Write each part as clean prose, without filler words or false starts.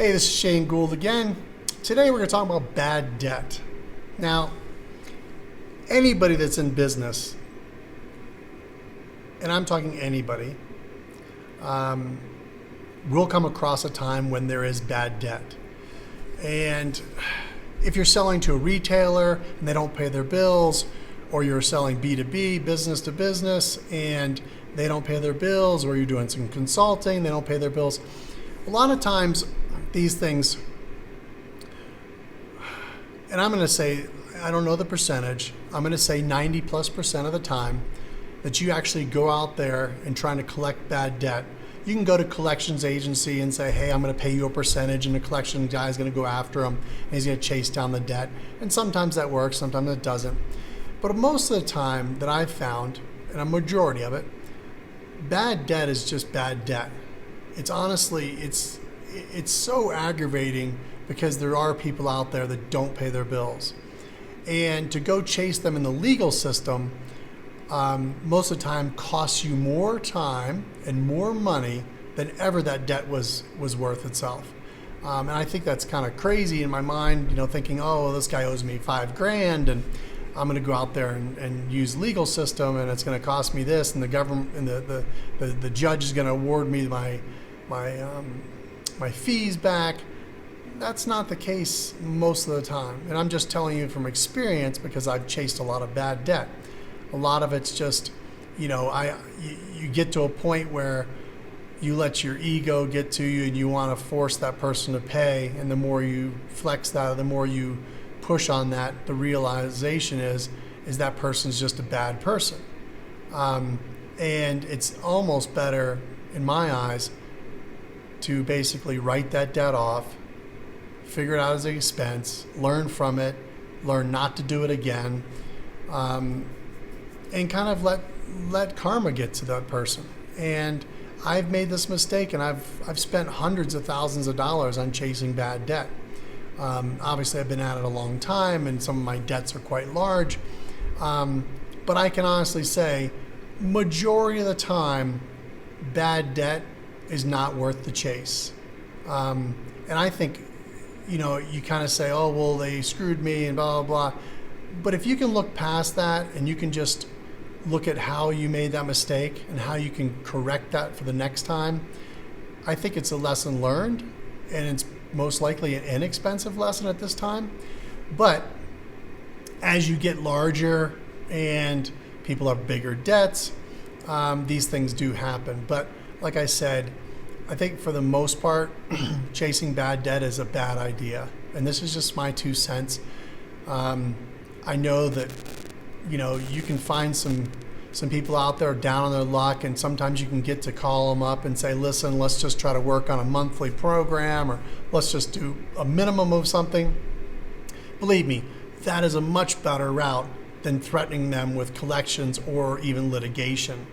Hey, this is Shane Gould again. Today we're going to talk about bad debt. Now, anybody that's in business, and I'm talking anybody, will come across a time when there is bad debt. And if you're selling to a retailer and they don't pay their bills, or you're selling B2B, business to business, and they don't pay their bills, or you're doing some consulting, they don't pay their bills, a lot of times these things, and I'm going to say, I don't know the percentage, I'm going to say 90+% of the time that you actually go out there and trying to collect bad debt. You can go to collections agency and say, hey, I'm going to pay you a percentage, and the collection guy is going to go after them and he's going to chase down the debt. And sometimes that works, sometimes it doesn't. But most of the time that I've found, and a majority of it, bad debt is just bad debt. It's honestly, it's so aggravating because there are people out there that don't pay their bills. And to go chase them in the legal system, most of the time costs you more time and more money than ever that debt was worth itself. And I think that's kind of crazy in my mind, thinking, oh, this guy owes me $5,000 and I'm going to go out there and use legal system, and it's going to cost me this, and the government and the judge is going to award me my fees back. That's not the case most of the time. And I'm just telling you from experience because I've chased a lot of bad debt. A lot of it's just, you get to a point where you let your ego get to you and you want to force that person to pay. And the more you flex that, the more you push on that, the realization is that person's just a bad person. And it's almost better, in my eyes, to basically write that debt off, figure it out as an expense, learn from it, learn not to do it again, and kind of let karma get to that person. And I've made this mistake, and I've spent hundreds of thousands of dollars on chasing bad debt. Obviously, I've been at it a long time, and some of my debts are quite large. But I can honestly say, majority of the time, bad debt is not worth the chase. And I think, you kind of say, oh, well, they screwed me and blah, blah, blah. But if you can look past that and you can just look at how you made that mistake and how you can correct that for the next time, I think it's a lesson learned, and it's most likely an inexpensive lesson at this time. But as you get larger and people have bigger debts, these things do happen. But like I said, I think for the most part, chasing bad debt is a bad idea. And this is just my 2 cents. I know that, you can find some people out there down on their luck, and sometimes you can get to call them up and say, listen, let's just try to work on a monthly program, or let's just do a minimum of something. Believe me, that is a much better route than threatening them with collections or even litigation.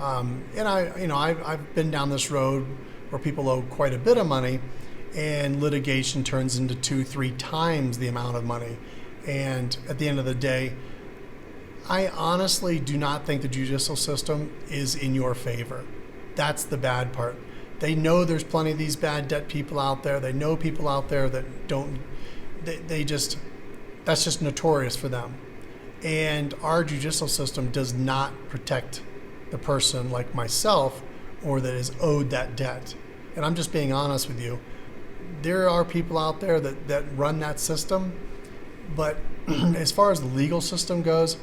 And I've been down this road where people owe quite a bit of money, and litigation turns into 2-3 times the amount of money. And at the end of the day, I honestly do not think the judicial system is in your favor. That's the bad part. They know there's plenty of these bad debt people out there. They know people out there that don't, that's just notorious for them. And our judicial system does not protect the person like myself or that is owed that debt. And I'm just being honest with you. There are people out there that run that system, but as far as the legal system goes,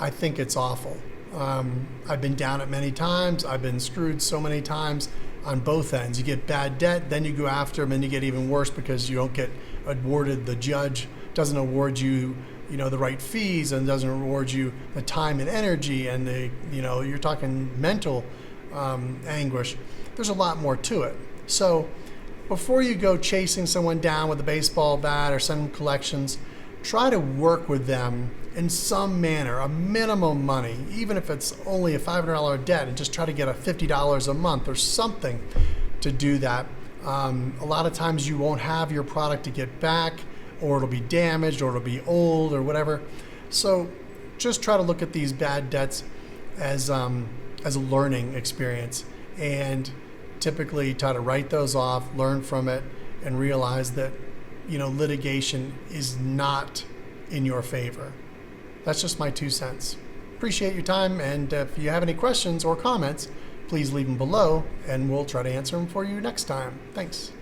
I think it's awful. I've been down it many times. I've been screwed so many times on both ends. You get bad debt, then you go after them, and you get even worse because you don't get awarded, the judge doesn't award you, the right fees, and doesn't reward you the time and energy, and you're talking mental anguish. There's a lot more to it. So before you go chasing someone down with a baseball bat or send them collections, try to work with them in some manner, a minimum money, even if it's only a $500 debt, and just try to get a $50 a month or something to do that. A lot of times you won't have your product to get back, or it'll be damaged, or it'll be old, or whatever. So just try to look at these bad debts as a learning experience, and typically try to write those off, learn from it, and realize that, litigation is not in your favor. That's just my 2 cents. Appreciate your time, and if you have any questions or comments, please leave them below, and we'll try to answer them for you next time. Thanks.